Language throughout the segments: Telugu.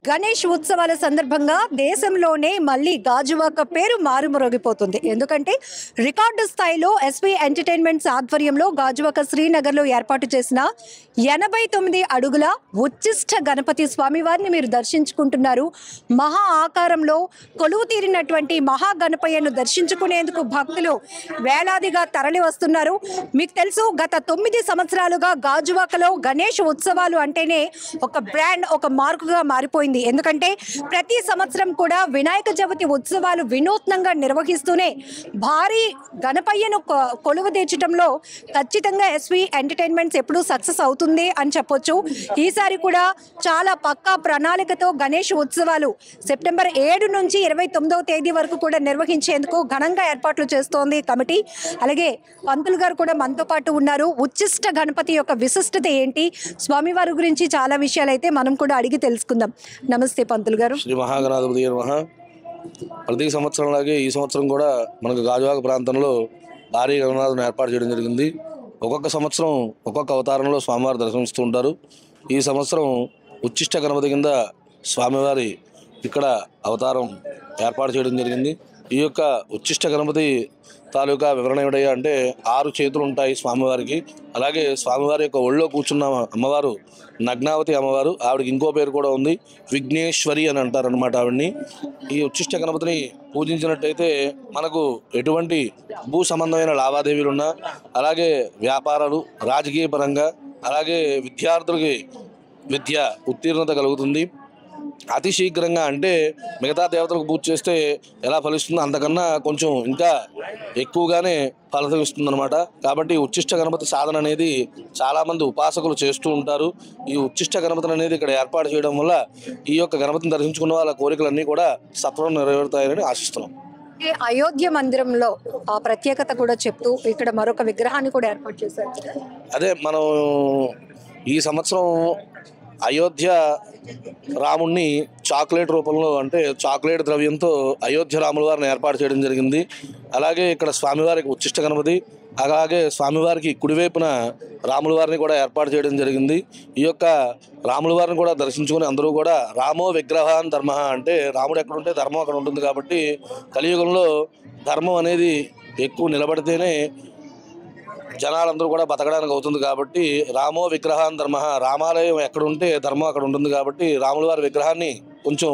గణేష్ ఉత్సవాల సందర్భంగా దేశంలోనే మళ్ళీ గాజువాక పేరు మారుమోగిపోతుంది. ఎందుకంటే రికార్డు స్థాయిలో ఎస్పీ ఎంటర్టైన్మెంట్స్ ఆధ్వర్యంలో గాజువాక శ్రీనగర్లో ఏర్పాటు చేసిన 89 అడుగుల ఉచ్చిష్ట గణపతి స్వామివారిని మీరు దర్శించుకుంటున్నారు. మహా ఆకారంలో కొలువు తీరినటువంటి మహా గణపయ్యను దర్శించుకునేందుకు భక్తులు వేలాదిగా తరలి వస్తున్నారు. మీకు తెలుసు, గత 9 సంవత్సరాలుగా గాజువాకలో గణేష్ ఉత్సవాలు అంటేనే ఒక బ్రాండ్, ఒక మార్కుగా మారిపోయింది. ఎందుకంటే ప్రతి సంవత్సరం కూడా వినాయక చవితి ఉత్సవాలు వినూత్నంగా నిర్వహిస్తూనే భారీ గణపయ్యను కొలువు తీర్చడంలో ఖచ్చితంగా ఎస్వి ఎంటర్టైన్మెంట్స్ ఎప్పుడూ సక్సెస్ అవుతుంది అని చెప్పొచ్చు. ఈసారి కూడా చాలా పక్కా ప్రణాళికతో గణేష్ ఉత్సవాలు సెప్టెంబర్ 7 నుంచి 29వ తేదీ వరకు కూడా నిర్వహించేందుకు ఘనంగా ఏర్పాట్లు చేస్తోంది కమిటీ. అలాగే పంతులు గారు కూడా మనతో పాటు ఉన్నారు. ఉచ్చిష్ట గణపతి యొక్క విశిష్టత ఏంటి, స్వామివారి గురించి చాలా విషయాలు అయితే మనం కూడా అడిగి తెలుసుకుందాం. నమస్తే పంతులు గారు. శ్రీ మహాగణాధిపతి నమః. ప్రతి సంవత్సరంలాగే ఈ సంవత్సరం కూడా మనకు గాజువాక ప్రాంతంలో భారీ గణనాథుని ఏర్పాటు చేయడం జరిగింది. ఒక్కొక్క సంవత్సరం ఒక్కొక్క అవతారంలో స్వామివారు దర్శనమిస్తూ ఉంటారు. ఈ సంవత్సరం ఉచ్చిష్ట గణపతి కింద స్వామివారి ఇక్కడ అవతారం ఏర్పాటు చేయడం జరిగింది. ఈ యొక్క ఉచ్చిష్ట గణపతి తాలూకా వివరణ ఏమిటయ్యా అంటే 6 చేతులు ఉంటాయి స్వామివారికి. అలాగే స్వామివారి యొక్క ఒళ్ళో కూర్చున్న అమ్మవారు నగ్నావతి అమ్మవారు. ఆవిడకి ఇంకో పేరు కూడా ఉంది, విఘ్నేశ్వరి అని అంటారనమాట ఆవిడ్ని. ఈ ఉచ్చిష్ట గణపతిని పూజించినట్టయితే మనకు ఎటువంటి భూ సంబంధమైన లావాదేవీలు ఉన్నా, అలాగే వ్యాపారాలు, రాజకీయ పరంగా, అలాగే విద్యార్థులకి విద్య ఉత్తీర్ణత కలుగుతుంది. అతి శీఘ్రంగా, అంటే మిగతా దేవతలకు పూజ చేస్తే ఎలా ఫలిస్తుందో అంతకన్నా కొంచెం ఇంకా ఎక్కువగానే ఫలిస్తుంది అనమాట. కాబట్టి ఉచ్చిష్ట గణపతి సాధన అనేది చాలామంది ఉపాసకులు చేస్తూ ఉంటారు. ఈ ఉచ్చిష్ట గణపతిని అనేది ఇక్కడ ఏర్పాటు చేయడం వల్ల ఈ యొక్క గణపతిని దర్శించుకున్న వాళ్ళ కోరికలన్నీ కూడా సత్వరం నెరవేరుతాయని ఆశిస్తున్నాం. అయోధ్య మందిరంలో ఆ ప్రత్యేకత కూడా చెప్తూ ఇక్కడ మరొక విగ్రహాన్ని కూడా ఏర్పాటు చేశారు. అదే మనం ఈ సంవత్సరం అయోధ్య రాముణ్ణి చాక్లెట్ రూపంలో, అంటే చాక్లెట్ ద్రవ్యంతో అయోధ్య రాముల వారిని ఏర్పాటు చేయడం జరిగింది. అలాగే ఇక్కడ స్వామివారికి ఉచ్చిష్ట గణపతి, అలాగే స్వామివారికి కుడివైపున రాముల వారిని కూడా ఏర్పాటు చేయడం జరిగింది. ఈ యొక్క రాముల వారిని కూడా దర్శించుకొని అందరూ కూడా రామో విగ్రహాన్ ధర్మ, అంటే రాముడు ఎక్కడ ఉంటే ధర్మం అక్కడ ఉంటుంది. కాబట్టి కలియుగంలో ధర్మం అనేది ఎక్కువ నిలబడితేనే జనాలందరూ కూడా బతకడానికి అవుతుంది. కాబట్టి రామో విగ్రహాన్ ధర్మ, రామాలయం ఎక్కడ ఉంటే ధర్మం అక్కడ ఉంటుంది. కాబట్టి రాముల వారి విగ్రహాన్ని కొంచెం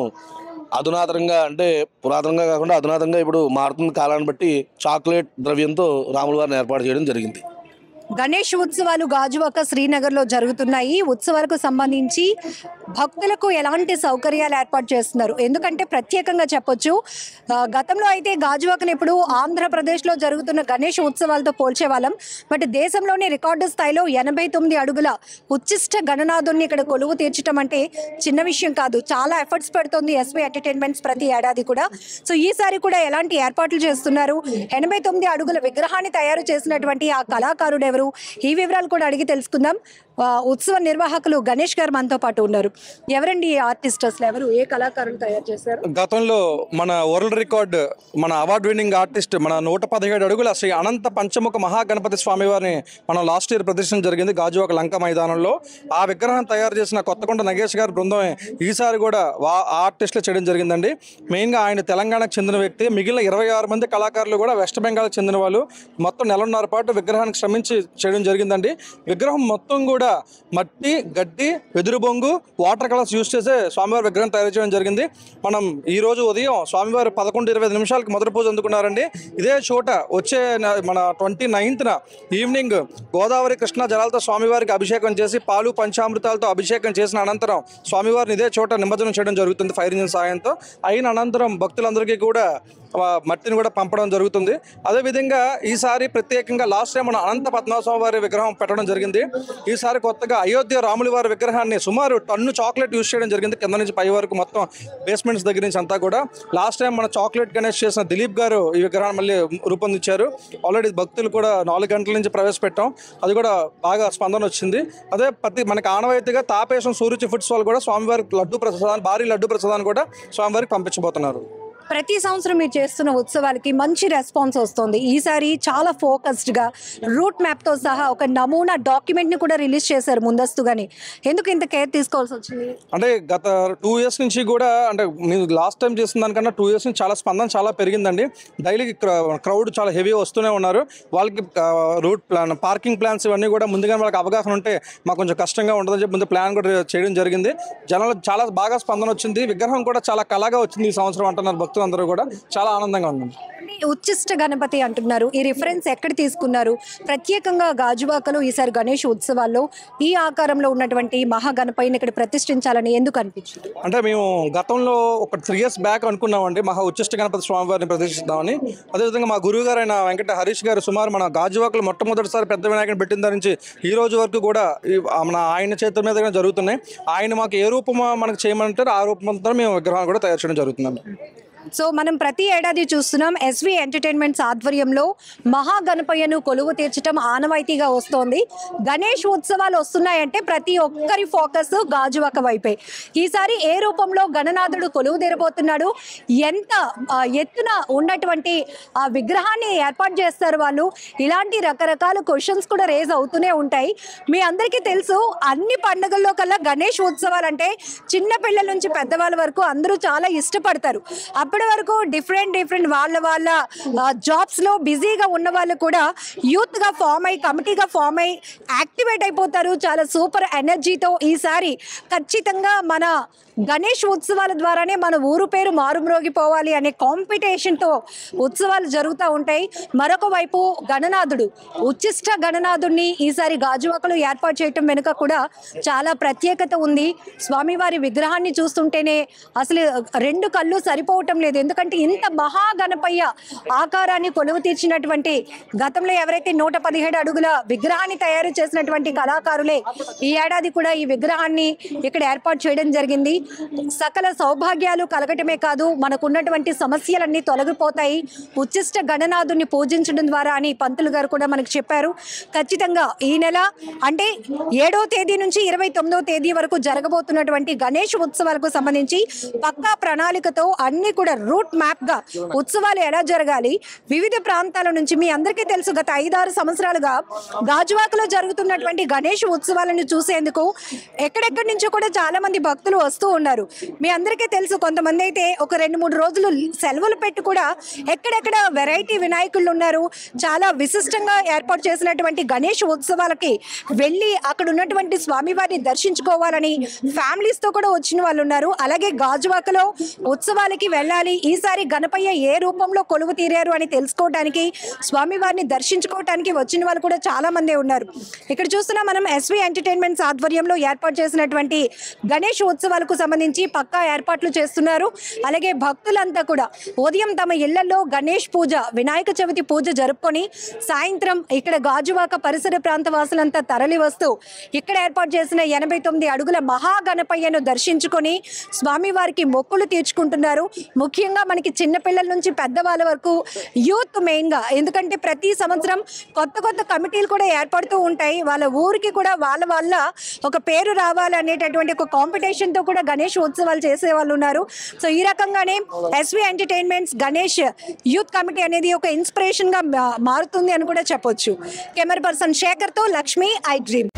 అధునాతనంగా, అంటే పురాతనంగా కాకుండా అధునాతంగా ఇప్పుడు మారుతున్న కాలాన్ని బట్టి చాక్లెట్ ద్రవ్యంతో రాముల వారిని ఏర్పాటు చేయడం జరిగింది. గణేష్ ఉత్సవాలు గాజువాక శ్రీనగర్లో జరుగుతున్నాయి. ఉత్సవాలకు సంబంధించి భక్తులకు ఎలాంటి సౌకర్యాలు ఏర్పాటు చేస్తున్నారు? ఎందుకంటే ప్రత్యేకంగా చెప్పొచ్చు, గతంలో అయితే గాజువాకను ఇప్పుడు ఆంధ్రప్రదేశ్లో జరుగుతున్న గణేష్ ఉత్సవాలతో పోల్చేవాళ్ళం. బట్ దేశంలోనే రికార్డు స్థాయిలో 89 అడుగుల ఉచ్చిష్ట గణనాథుని ఇక్కడ కొలువు తీర్చడం అంటే చిన్న విషయం కాదు. చాలా ఎఫర్ట్స్ పెడుతుంది ఎస్వి ఎంటర్టైన్మెంట్స్ ప్రతి ఏడాది కూడా. సో ఈసారి కూడా ఎలాంటి ఏర్పాట్లు చేస్తున్నారు? 89 అడుగుల విగ్రహాన్ని తయారు చేసినటువంటి ఆ కళాకారుడు ఎవరు? ఈ వివరాలు కూడా అడిగి తెలుసుకుందాం. ఉత్సవ నిర్వాహకులు గణేష్ గారు మనతో పాటు ఉన్నారు. ఎవరండి ఈ ఆర్టిస్ట్, అసలు ఎవరు, ఏ కళాకారులు తయారు చేశారు? గతంలో మన వరల్డ్ రికార్డ్, మన అవార్డు విన్నింగ్ ఆర్టిస్ట్, మన 117 అడుగుల శ్రీ అనంత పంచముఖ మహాగణపతి స్వామి వారిని మనం లాస్ట్ ఇయర్ ప్రదర్శన జరిగింది గాజువాక లంక మైదానంలో. ఆ విగ్రహం తయారు చేసిన కొత్తకొండ నగేష్ గారి బృందం ఈసారి కూడా ఆర్టిస్టులు చేయడం జరిగిందండి. మెయిన్గా ఆయన తెలంగాణకు చెందిన వ్యక్తి. మిగిలిన 26 మంది కళాకారులు కూడా వెస్ట్ బెంగాల్కి చెందిన వాళ్ళు. మొత్తం 1.5 పాటు విగ్రహానికి శ్రమించి చేయడం జరిగిందండి. విగ్రహం మొత్తం కూడా మట్టి, గడ్డి, వెదురు బొంగు, వాటర్ కలర్స్ యూజ్ చేసే స్వామివారి విగ్రహం తయారు చేయడం జరిగింది. మనం ఈ రోజు ఉదయం స్వామివారు 11:25 నిమిషాలకి మొదటి పూజ అందుకున్నారండి. ఇదే చోట వచ్చే మన 29న ఈవినింగ్ గోదావరి కృష్ణా జలాలతో స్వామివారికి అభిషేకం చేసి పాలు పంచామృతాలతో అభిషేకం చేసిన అనంతరం స్వామివారిని ఇదే చోట నిమజ్జనం చేయడం జరుగుతుంది ఫైర్ ఇంజిన్ సాయంతో. అయిన అనంతరం భక్తులందరికీ కూడా మట్టిని కూడా పంపడం జరుగుతుంది. అదేవిధంగా ఈసారి ప్రత్యేకంగా లాస్ట్ టైం మన అనంత పద్మనాభస్వామి వారి విగ్రహం పెట్టడం జరిగింది. ఈసారి కొత్తగా అయోధ్య రాముల వారి విగ్రహాన్ని సుమారు టన్ను చాక్లెట్ యూజ్ చేయడం జరిగింది, కింద నుంచి పై వరకు మొత్తం బేస్మెంట్స్ దగ్గర నుంచి అంతా కూడా. లాస్ట్ టైం మన చాక్లెట్ గణేష్ చేసిన దిలీప్ గారు ఈ విగ్రహాన్ని మళ్ళీ రూపొందించారు. ఆల్రెడీ భక్తులు కూడా 4 గంటల నుంచి ప్రవేశపెట్టాం, అది కూడా బాగా స్పందన వచ్చింది. అదే మనకి ఆనవాయితీగా తాపేశం సూరుచి ఫుడ్స్ వాళ్ళు కూడా స్వామివారికి లడ్డు ప్రసాదాన్ని, భారీ లడ్డు ప్రసాదాన్ని కూడా స్వామివారికి పంపించబోతున్నారు. ప్రతి సంవత్సరం మీరు చేస్తున్న ఉత్సవాలకి మంచి రెస్పాన్స్ వస్తుంది. ఈసారి చాలా ఫోకస్డ్గా రూట్ మ్యాప్తో సహా ఒక నమూనా డాక్యుమెంట్ని కూడా రిలీజ్ చేశారు ముందస్తుగానే. ఎందుకు ఇంత కేర్ తీసుకోవాల్సి వచ్చింది? అంటే గత 2 years నుంచి కూడా, అంటే మీరు లాస్ట్ టైం చేసిన దానికన్నా 2 years నుంచి చాలా స్పందన చాలా పెరిగిందండి. డైలీ క్రౌడ్ చాలా హెవీ వస్తూనే ఉన్నారు. వాళ్ళకి రూట్ ప్లాన్, పార్కింగ్ ప్లాన్స్ ఇవన్నీ కూడా ముందుగానే వాళ్ళకి అవగాహన ఉంటే మాకు కొంచెం కష్టంగా ఉంటుందని చెప్పి ముందు ప్లాన్ కూడా చేయడం జరిగింది. జనాలు చాలా బాగా స్పందన వచ్చింది. విగ్రహం కూడా చాలా కళగా వచ్చింది ఈ సంవత్సరం అంటున్నారు భక్తులు అందరూ కూడా. చాలా ఆనందంగా ఉంది. ఉచ్చిష్ట గణపతి అంటున్నారు, ఈ రిఫరెన్స్ ఎక్కడ తీసుకున్నారు? ప్రత్యేకంగా గాజువాకలో ఈసారి గణేష్ ఉత్సవాల్లో ఈ ఆకారంలో ఉన్నటువంటి మహాగణపతిని ఇక్కడ ప్రతిష్ఠించాలని ఎందుకు అనిపించింది? అంటే మేము గతంలో ఒక 3 years బ్యాక్ అనుకున్నామండి మహా ఉచ్చిష్ట గణపతి స్వామివారిని ప్రతిష్ఠిద్దామని. అదేవిధంగా మా గురువు గారు అయిన వెంకట హరీష్ గారు సుమారు మన గాజువాకలో మొట్టమొదటిసారి పెద్ద వినాయకుని పెట్టిన దాని నుంచి ఈ రోజు వరకు కూడా మన ఆయన చేతుల మీద జరుగుతున్నాయి. ఆయన మాకు ఏ రూపం మనకు చేయమంటారు ఆ రూపంతో మేము విగ్రహాలు కూడా తయారు చేయడం జరుగుతుందండి. సో మనం ప్రతి ఏడాది చూస్తున్నాం ఎస్వి ఎంటర్టైన్మెంట్స్ ఆధ్వర్యంలో మహాగణపయ్యను కొలువు తీర్చడం ఆనవాయితీగా వస్తోంది. గణేష్ ఉత్సవాలు వస్తున్నాయంటే ప్రతి ఒక్కరి ఫోకస్ గాజువాక వైపే. ఈసారి ఏ రూపంలో గణనాథుడు కొలువు తీరబోతున్నాడు, ఎంత ఎత్తున ఉన్నటువంటి ఆ విగ్రహాన్ని ఏర్పాటు చేస్తారు వాళ్ళు, ఇలాంటి రకరకాల క్వశ్చన్స్ కూడా రేజ్ అవుతూనే ఉంటాయి. మీ అందరికీ తెలుసు, అన్ని పండుగల్లో కల్లా గణేష్ ఉత్సవాలు అంటే చిన్న పిల్లల నుంచి పెద్దవాళ్ళ వరకు అందరూ చాలా ఇష్టపడతారు. అప్పటి వరకు డిఫరెంట్ వాళ్ళ జాబ్స్ లో బిజీగా ఉన్న వాళ్ళు కూడా యూత్ గా ఫామ్ అయ్యి, కమిటీగా ఫామ్ అయ్యి యాక్టివేట్ అయిపోతారు చాలా సూపర్ ఎనర్జీతో. ఈసారి ఖచ్చితంగా మన గణేష్ ఉత్సవాల ద్వారానే మన ఊరు పేరు మారుమ్రోగిపోవాలి అనే కాంపిటీషన్తో ఉత్సవాలు జరుగుతూ ఉంటాయి. మరొక వైపు గణనాథుడు, ఉచ్చిష్ట గణనాథుడిని ఈసారి గాజువాకలో ఏర్పాటు చేయటం వెనుక కూడా చాలా ప్రత్యేకత ఉంది. స్వామివారి విగ్రహాన్ని చూస్తుంటేనే అసలు 2 కళ్ళు సరిపోవటం లేదు. ఎందుకంటే ఇంత మహాగణపయ్య ఆకారాన్ని కొలువు తీర్చినటువంటి, గతంలో ఎవరైతే 117 అడుగుల విగ్రహాన్ని తయారు చేసినటువంటి కళాకారులే ఈ ఏడాది కూడా ఈ విగ్రహాన్ని ఇక్కడ ఏర్పాటు చేయడం జరిగింది. సకల సౌభాగ్యాలు కలగటమే కాదు, మనకున్నటువంటి సమస్యలన్నీ తొలగిపోతాయి ఉచ్చిష్ట గణనాథుని పూజించడం ద్వారా అని పంతులు గారు కూడా మనకు చెప్పారు. ఖచ్చితంగా ఈ నెల అంటే 7వ తేదీ నుంచి 29వ తేదీ వరకు జరగబోతున్నటువంటి గణేష్ ఉత్సవాలకు సంబంధించి పక్కా ప్రణాళికతో అన్ని కూడా రూట్ మ్యాప్ గా ఉత్సవాలు ఎలా జరగాలి, వివిధ ప్రాంతాల నుంచి మీ అందరికీ తెలుసు గత 5-6 సంవత్సరాలుగా గాజువాకలో జరుగుతున్నటువంటి గణేష్ ఉత్సవాలను చూసేందుకు ఎక్కడెక్కడి నుంచో కూడా చాలా మంది భక్తులు వస్తూ ఉన్నారు. మీ అందరికీ తెలుసు, కొంతమంది అయితే ఒక 2-3 రోజులు సెలవులు పెట్టి కూడా ఎక్కడెక్కడ వెరైటీ వినాయకులు ఉన్నారు. చాలా విశిష్టంగా ఏర్పాటు చేసినటువంటి గణేష్ ఉత్సవాలకి వెళ్ళి అక్కడ ఉన్నటువంటి స్వామివారిని దర్శించుకోవాలని ఫ్యామిలీస్ తో కూడా వచ్చిన వాళ్ళు ఉన్నారు. అలాగే గాజువాకలో ఉత్సవాలకి వెళ్ళాలి, ఈసారి గణపయ్య ఏ రూపంలో కొలువు తీరారు అని తెలుసుకోవడానికి, స్వామివారిని దర్శించుకోవడానికి వచ్చిన వాళ్ళు కూడా చాలా మంది ఉన్నారు. ఇక్కడ చూస్తున్నా మనం ఎస్వి ఎంటర్టైన్మెంట్స్ ఆధ్వర్యంలో ఏర్పాటు చేసినటువంటి గణేష్ ఉత్సవాలకు సంబంధించి పక్కా ఏర్పాట్లు చేస్తున్నారు. అలాగే భక్తులంతా కూడా ఉదయం తమ ఇళ్లలో గణేష్ పూజ, వినాయక చవితి పూజ జరుపుకొని సాయంత్రం ఇక్కడ గాజువాక పరిసర ప్రాంత వాసులంతా తరలి వస్తూ ఇక్కడ ఏర్పాటు చేసిన 89 అడుగుల మహాగణపయ్యను దర్శించుకొని స్వామివారికి మొక్కులు తీర్చుకుంటున్నారు. ముఖ్యంగా మనకి చిన్నపిల్లల నుంచి పెద్దవాళ్ళ వరకు యూత్ మెయిన్గా, ఎందుకంటే ప్రతి సంవత్సరం కొత్త కమిటీలు కూడా ఏర్పడుతూ ఉంటాయి. వాళ్ళ ఊరికి కూడా వాళ్ళ ఒక పేరు రావాలనేటటువంటి ఒక కాంపిటీషన్తో కూడా గణేష్ ఉత్సవాలు చేసే వాళ్ళు ఉన్నారు. సో ఈ రకంగానే S V entertainments Ganesh youth committee అనేది ఒక ఇన్స్పిరేషన్గా మారుతుంది అని కూడా చెప్పొచ్చు. కెమెరా పర్సన్ శేఖర్తో లక్ష్మి, ఐ డ్రీమ్.